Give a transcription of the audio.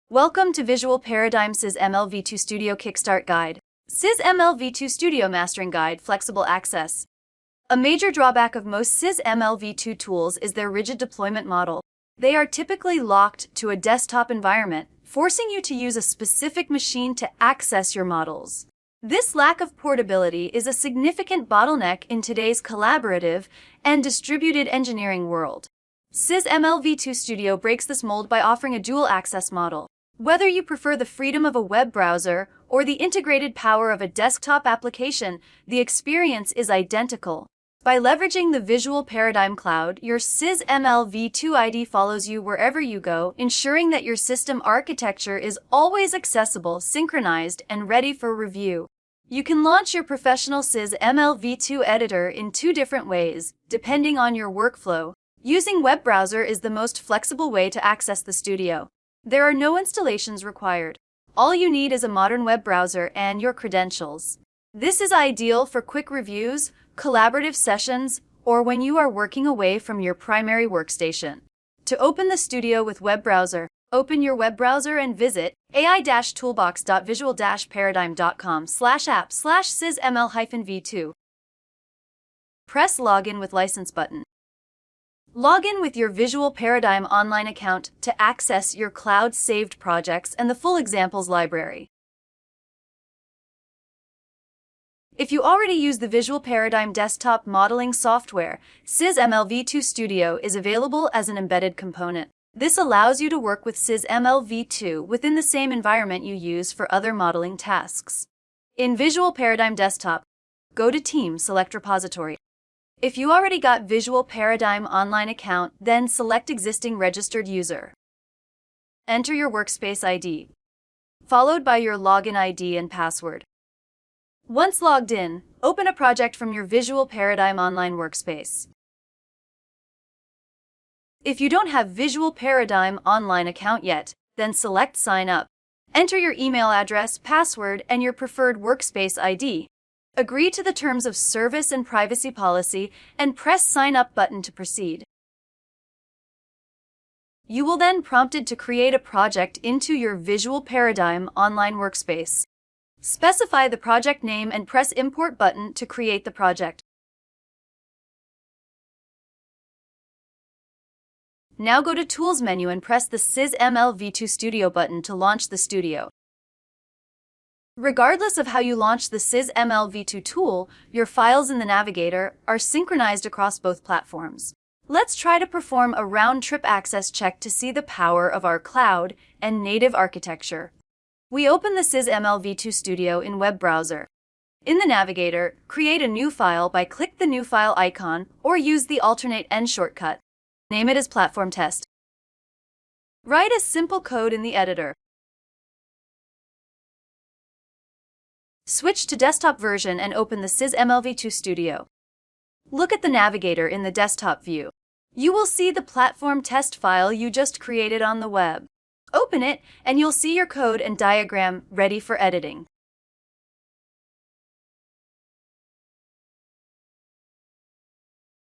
Welcome to VisualParadigm SysML v2 Studio Kickstart Guide. SysML v2 Studio Mastering Guide, Flexible Access. A major drawback of most SysML v2 tools is their rigid deployment model. They are typically locked to a desktop environment, forcing you to use a specific machine to access your models. This lack of portability is a significant bottleneck in today's collaborative and distributed engineering world. SysML v2 Studio breaks this mold by offering a dual access model. Whether you prefer the freedom of a web browser or the integrated power of a desktop application, the experience is identical. By leveraging the VisualParadigm Cloud, your SysML v2 ID follows you wherever you go, ensuring that your system architecture is always accessible, synchronized, and ready for review. You can launch your professional SysML v2 editor in two different ways, depending on your workflow. Using web browser is the most flexible way to access the studio. There are no installations required. All you need is a modern web browser and your credentials. This is ideal for quick reviews, collaborative sessions, or when you are working away from your primary workstation. To open the studio with web browser, open your web browser and visit ai-toolbox.visual-paradigm.com/app/sysml-v2. Press Login with License button. Log in with your VisualParadigm online account to access your cloud-saved projects and the full examples library. If you already use the VisualParadigm desktop modeling software, SysML v2 Studio is available as an embedded component. This allows you to work with SysML v2 within the same environment you use for other modeling tasks. In VisualParadigm Desktop, go to Team, select Repository. If you already got VisualParadigm online account, then select Existing Registered User. Enter your workspace ID, followed by your login ID and password. Once logged in, open a project from your VisualParadigm online workspace. If you don't have VisualParadigm online account yet, then select Sign Up. Enter your email address, password, and your preferred workspace ID. Agree to the terms of service and privacy policy and press Sign Up button to proceed. You will then prompted to create a project into your VisualParadigm online workspace. Specify the project name and press Import button to create the project. Now go to Tools menu and press the SysML v2 Studio button to launch the studio. Regardless of how you launch the SysML v2 tool, your files in the navigator are synchronized across both platforms. Let's try to perform a round-trip access check to see the power of our cloud and native architecture. We open the SysML v2 Studio in web browser. In the navigator, create a new file by click the new file icon or use the alternate N shortcut. Name it as Platform Test. Write a simple code in the editor. Switch to desktop version and open the SysML v2 Studio. Look at the navigator in the desktop view. You will see the platform test file you just created on the web. Open it and you'll see your code and diagram ready for editing.